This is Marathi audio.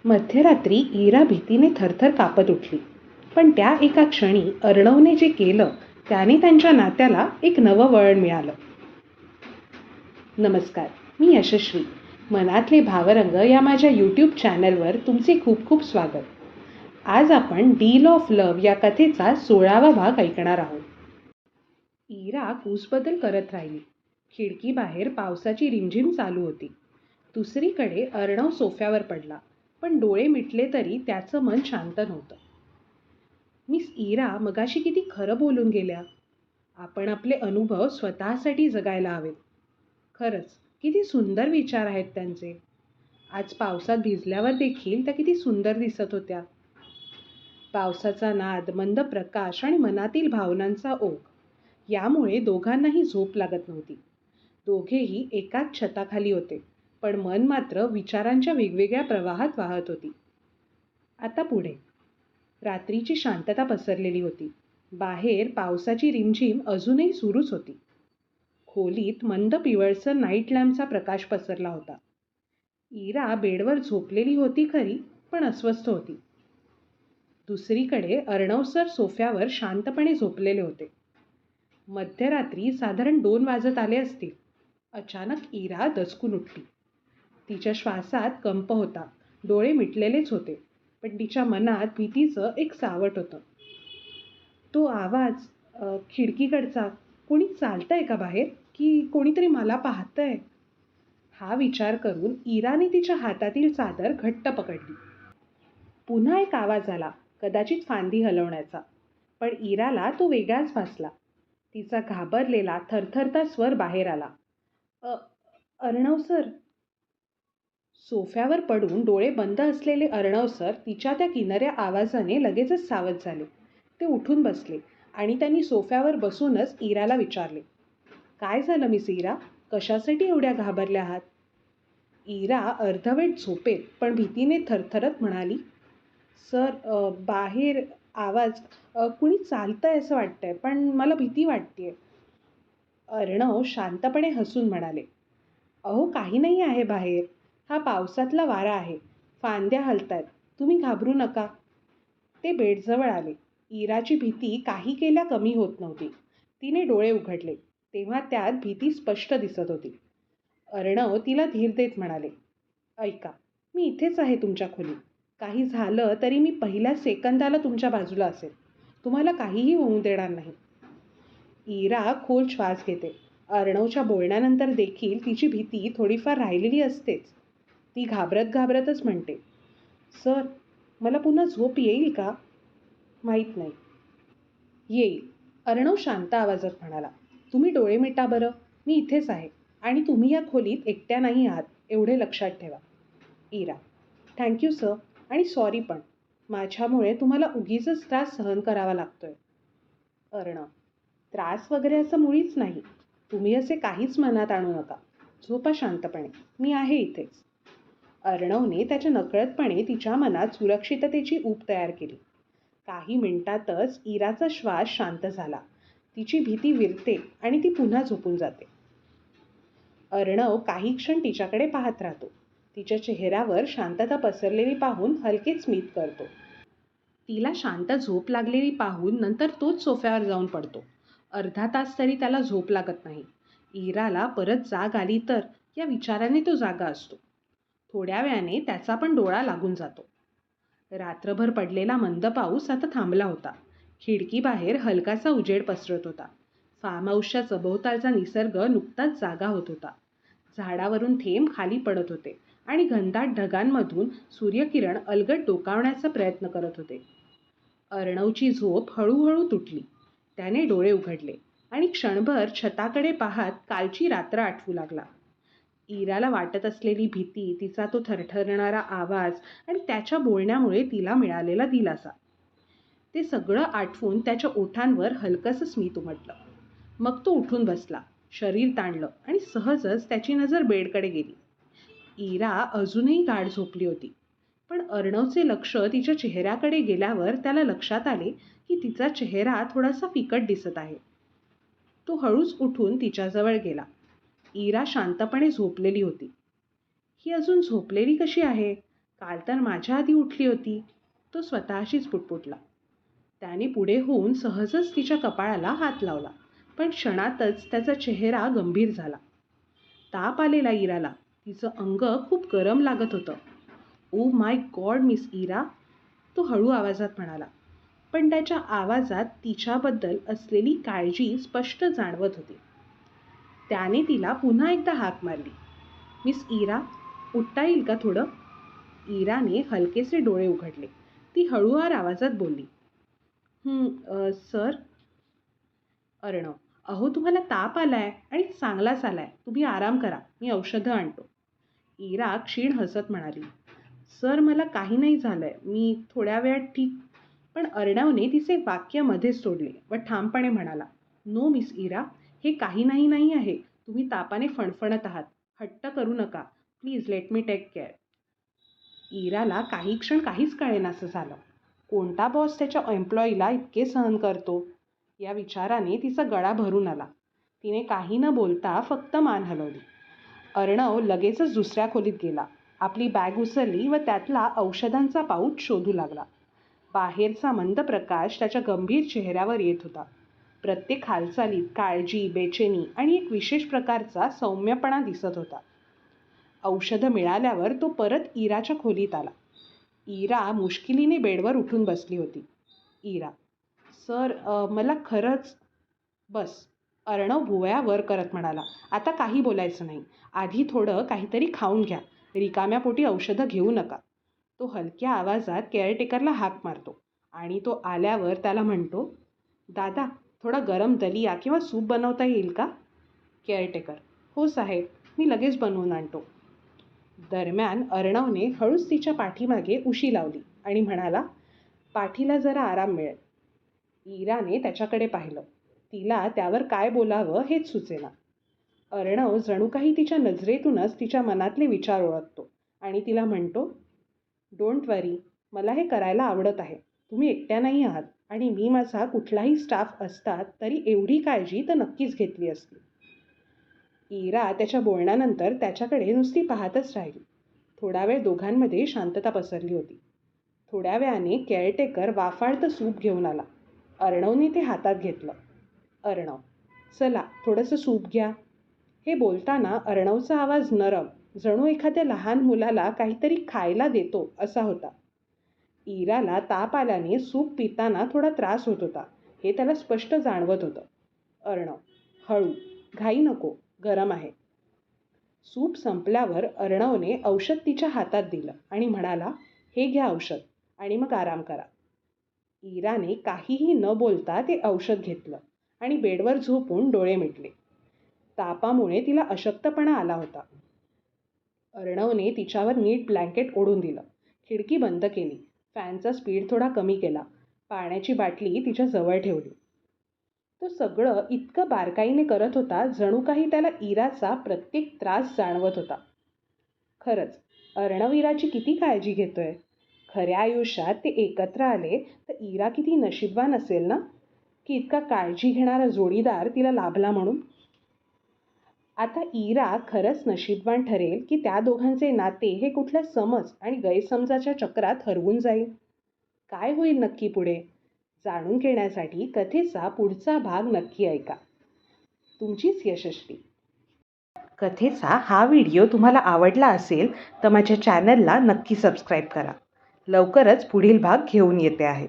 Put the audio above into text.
मध्यरात्री इरा भीतीने थरथर कापत उठली. पण त्या एका क्षणी अर्णवने जे केलं त्याने त्यांच्या नात्याला एक नवं वळण मिळालं. नमस्कार, मी यशस्वी. मनातले भावरंग या माझ्या यूट्यूब चॅनलवर तुमचे खूप खूप स्वागत. आज आपण डील ऑफ लव्ह या कथेचा 16वा भाग ऐकणार आहोत. इरा कूसबद्दल करत राहिली. खिडकीबाहेर पावसाची रिमझिम चालू होती. दुसरीकडे अर्णव सोफ्यावर पडला, पण डोळे मिटले तरी त्याचं मन शांत नव्हतं. मिस इरा मगाशी किती खरं बोलून गेल्या. आपण आपले अनुभव स्वतःसाठी जगायला हवेत. खरंच किती सुंदर विचार आहेत त्यांचे. आज पावसात भिजल्यावर देखील त्या किती सुंदर दिसत होत्या. पावसाचा नाद, मंद प्रकाश आणि मनातील भावनांचा ओघ यामुळे दोघांनाही झोप लागत नव्हती. दोघेही एकाच छताखाली होते, पण मन मात्र विचारांच्या वेगवेगळ्या प्रवाहात वाहत होती. आता पुढे. रात्रीची शांतता पसरलेली होती. बाहेर पावसाची रिमझिम अजूनही सुरूच होती. खोलीत मंद पिवळसर नाईट लॅम्पचा प्रकाश पसरला होता. इरा बेडवर झोपलेली होती खरी, पण अस्वस्थ होती. दुसरीकडे अर्णव सर सोफ्यावर शांतपणे झोपलेले होते. मध्यरात्री साधारण 2 वाजत आले असतील. अचानक इरा दचकून उठली. तिच्या श्वासात कंप होता. डोळे मिटलेलेच होते, पण तिच्या मनात भीतीचं एक सावट होतं. तो आवाज, खिडकीकडचा, कोणी चालतंय का बाहेर, की कोणीतरी मला पाहतंय? हा विचार करून इराने तिच्या हातातील चादर घट्ट पकडली. पुन्हा एक आवाज आला, कदाचित फांदी हलवण्याचा, पण इराला तो वेगळाच भासला. तिचा घाबरलेला थरथरता स्वर बाहेर आला. अर्णव सर. सोफ्यावर पडून डोळे बंद असलेले अर्णव सर तिच्या त्या किनाऱ्या आवाजाने लगेचच सावध झाले. ते उठून बसले आणि त्यांनी सोफ्यावर बसूनच इराला विचारले, काय झालं मिस इरा? कशासाठी एवढ्या घाबरल्या आहात? इरा अर्धवेळ झोपेत पण भीतीने थरथरत म्हणाली, सर, बाहेर आवाज, कुणी चालतंय असं वाटतंय, पण मला भीती वाटतेय. अर्णव शांतपणे हसून म्हणाले, अहो काही नाही आहे बाहेर. हा पावसातला वारा आहे. फांद्या हलतायत. तुम्ही घाबरू नका. ते बेडजवळ आले. इराची भीती काही केल्या कमी होत नव्हती. तिने डोळे उघडले तेव्हा त्यात भीती स्पष्ट दिसत होती. अर्णव तिला धीर देत म्हणाले, ऐका, मी इथेच आहे तुमच्या खोलीत. काही झालं तरी मी पहिल्या सेकंदाला तुमच्या बाजूला असेल. तुम्हाला काहीही होऊ देणार नाही. इरा खोल श्वास घेते. अर्णवच्या बोलण्यानंतर देखील तिची भीती थोडीफार राहिलेली असतेच. ती घाबरत घाबरतच म्हणते, सर, मला पुन्हा झोप येईल का? माहीत नाही. येईल, अर्णव शांत आवाजात म्हणाला. तुम्ही डोळे मिटा बरं. मी इथेच आहे आणि तुम्ही या खोलीत एकट्या नाही आहात, एवढे लक्षात ठेवा. इरा, थँक्यू सर, आणि सॉरी, पण माझ्यामुळे तुम्हाला उगीचच त्रास सहन करावा लागतोय. अर्णव, त्रास वगैरे असं मुळीच नाही. तुम्ही असे काहीच मनात आणू नका. झोपा शांतपणे. मी आहे इथेच. अर्णवने त्याच्या नकळतपणे तिच्या मनात सुरक्षिततेची ऊब तयार केली. काही मिनिटातच इराचा श्वास शांत झाला. तिची भीती विरते आणि ती पुन्हा झोपून जाते. अर्णव काही क्षण तिच्याकडे पाहत राहतो. तिच्या चेहऱ्यावर शांतता पसरलेली पाहून हलके स्मित करतो. तिला शांत झोप लागलेली पाहून नंतर तोच सोफ्यावर जाऊन पडतो. अर्धा तास तरी त्याला झोप लागत नाही. इराला परत जाग आली तर या विचाराने तो जागा असतो. थोड्या वेळाने त्याचा पण डोळा लागून जातो. रात्रभर पडलेला मंद पाऊस आता थांबला होता. खिडकीबाहेर हलकासा उजेड पसरत होता. फार्म हाऊसच्या सभोवतालचा निसर्ग नुकताच जागा होत होता. झाडावरून थेंब खाली पडत होते आणि घनदाट ढगांमधून सूर्यकिरण अलगद डोकावण्याचा प्रयत्न करत होते. अर्णवची झोप हळूहळू तुटली. त्याने डोळे उघडले आणि क्षणभर छताकडे पाहत कालची रात्र आठवू लागला. इराला वाटत असलेली भीती, तिचा तो थरथरणारा आवाज आणि त्याच्या बोलण्यामुळे तिला मिळालेला दिलासा, ते सगळं आठवून त्याच्या ओठांवर हलकंसं स्मित उमटलं. मग तो उठून बसला, शरीर ताणलं आणि सहजच त्याची नजर बेडकडे गेली. इरा अजूनही गाढ झोपली होती, पण अर्णवचे लक्ष तिच्या चेहऱ्याकडे गेल्यावर त्याला लक्षात आले की तिचा चेहरा थोडासा फिकट दिसत आहे. तो हळूच उठून तिच्याजवळ गेला. इरा शांतपणे झोपलेली होती. ही अजून झोपलेली कशी आहे? काल तर माझ्या आधी उठली होती. तो स्वतःशीच पुटपुटला. त्याने पुढे होऊन सहजच तिच्या कपाळाला हात लावला, पण क्षणातच त्याचा चेहरा गंभीर झाला. ताप आलेला इराला. तिचं अंग खूप गरम लागत होतं. ओ माय गॉड मिस इरा, तो हळू आवाजात म्हणाला, पण त्याच्या आवाजात तिच्याबद्दल असलेली काळजी स्पष्ट जाणवत होती. त्याने तिला पुन्हा एकदा हाक मारली. मिस इरा, उठता येईल का थोडं? इराने हलकेसे डोळे उघडले. ती हळूवार आवाजात बोलली, सर. अर्णव, अहो तुम्हाला ताप आलाय आणि चांगलाच आलाय. तुम्ही आराम करा, मी औषधं आणतो. इरा क्षीण हसत म्हणाली, सर मला काही नाही झालंय, मी थोड्या वेळात ठीक. पण अर्णवने तिचे वाक्य मध्येच तोडले व ठामपणे म्हणाला, नो मिस इरा, हे काही नाही आहे. तुम्ही तापाने फणफणत आहात. हट्ट करू नका. Please let me take care. इराला काही क्षण काहीच कळेनासं झालं. कोणता बॉस त्याच्या एम्प्लॉईला इतके सहन करतो? या विचाराने तिचा गळा भरून आला. तिने काही न बोलता फक्त मान हलवली. अर्णव लगेचच दुसऱ्या खोलीत गेला. आपली बॅग उचलली व त्यातला औषधांचा पाऊच शोधू लागला. बाहेरचा मंद प्रकाश त्याच्या गंभीर चेहऱ्यावर येत होता. प्रत्येक हालचालीत काळजी, बेचैनी आणि एक विशेष प्रकारचा सौम्यपणा दिसत होता. औषधं मिळाल्यावर तो परत इराच्या खोलीत आला. इरा मुश्किलीने बेडवर उठून बसली होती. इरा, सर, मला खरंच. बस. अर्णव भुवया वर करत म्हणाला, आता काही बोलायचं नाही. आधी थोडं काहीतरी खाऊन घ्या. रिकाम्या पोटी औषधं घेऊ नका. तो हलक्या आवाजात केअरटेकरला हाक मारतो आणि तो आल्यावर त्याला म्हणतो, दादा, थोडा गरम दलिया किंवा सूप बनवता येईल का? केअरटेकर, हो साहेब, मी लगेच बनवून आणतो. दरम्यान अर्णवने हळूच तिच्या पाठीमागे उशी लावली आणि म्हणाला, पाठीला जरा आराम मिळेल. इराने त्याच्याकडे पाहिलं. तिला त्यावर काय बोलावं हेच सुचेना. अर्णव जणू काही तिच्या नजरेतूनच तिच्या मनातले विचार ओळखतो आणि तिला म्हणतो, डोंट वरी, मला हे करायला आवडत आहे. तुम्ही एकट्या नाही आहात आणि मी माझा कुठलाही स्टाफ असतात तरी एवढी काळजी तर नक्कीच घेतली असती. इरा त्याच्या बोलण्यानंतर त्याच्याकडे नुसती पाहतच राहिली. थोडा वेळ दोघांमध्ये शांतता पसरली होती. थोड्या वेळाने केअरटेकर वाफाळतं सूप घेऊन आला. अर्णवने ते हातात घेतलं. अर्णव, चला थोडंसं सूप घ्या. हे बोलताना अर्णवचा आवाज नरम, जणू एखाद्या लहान मुलाला काहीतरी खायला देतो असा होता. इराला ताप आल्याने सूप पिताना थोडा त्रास होत होता, हे त्याला स्पष्ट जाणवत होतं. अर्णव, हळू, घाई नको, गरम आहे. सूप संपल्यावर अर्णवने औषध तिच्या हातात दिलं आणि म्हणाला, हे घ्या औषध आणि मग आराम करा. इराने काहीही न बोलता ते औषध घेतलं आणि बेडवर झोपून डोळे मिटले. तापामुळे तिला अशक्तपणा आला होता. अर्णवने तिच्यावर नीट ब्लँकेट ओढून दिलं. खिडकी बंद केली. फॅनचा स्पीड थोडा कमी केला. पाण्याची बाटली तिच्या जवळ ठेवली. तो सगळं इतकं बारकाईने करत होता, जणू काही त्याला इराचा प्रत्येक त्रास जाणवत होता. खरंच, अर्णव इराची किती काळजी घेतोय. खऱ्या आयुष्यात ते एकत्र आले तर इरा किती नशीबवान असेल ना, की इतका काळजी घेणारा जोडीदार तिला लाभला म्हणून. आता इरा खरंच नशीबवान ठरेल की त्या दोघांचे नाते हे कुठल्या समज आणि गैरसमजाच्या चक्रात हरवून जाईल. काय होईल नक्की पुढे जाणून घेण्यासाठी कथेचा पुढचा भाग नक्की ऐका. तुमचीच यशस्वी. कथेचा हा व्हिडिओ तुम्हाला आवडला असेल तर माझ्या चॅनलला नक्की सबस्क्राईब करा. लवकरच पुढील भाग घेऊन येते आहे.